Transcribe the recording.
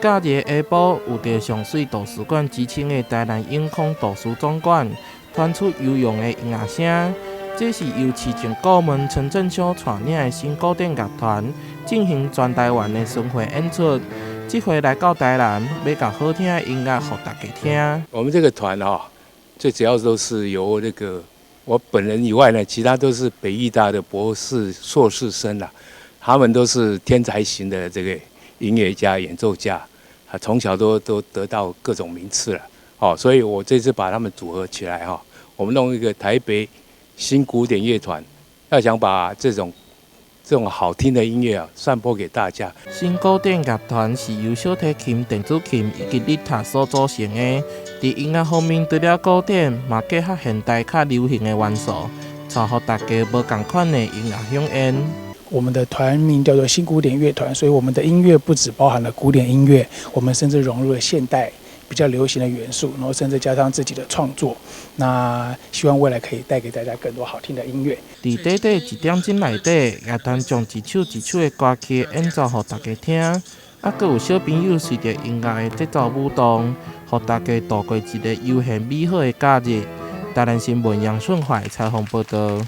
假日下晡，有伫上水图书馆之称的台南永康图书总馆传出悠扬的音乐声。这是由市政顾问陈振秋带领的新古典乐团进行全台湾的巡回演出。这回来到台南，要把好听的音乐给大家听。我们这个团最主要都是由我本人以外呢，其他都是北艺大的博士、硕士生啦。他们都是天才型的这个音乐家、演奏家，从小都得到各种名次了。所以我这次把他们组合起来我们弄一个台北新古典乐团，要想把这种好听的音乐散播给大家。新古典乐团是由小提琴、电子琴以及吉他所组成的。在音乐方面，除了古典，嘛结合现代较流行的元素，造予大家无同款的音乐响应。我们的团名叫做新古典乐团，所以我们的音乐不只包含了古典音乐，我们甚至融入了现代比较流行的元素，然后甚至加上自己的创作。那希望未来可以带给大家更多好听的音乐。在短短1点钟内底，乐团将一首一首的歌曲演奏给大家听，阁有小朋友随着音乐的节奏舞动，让大家度过一个悠闲美好的假日。台南新闻杨顺怀采访报道。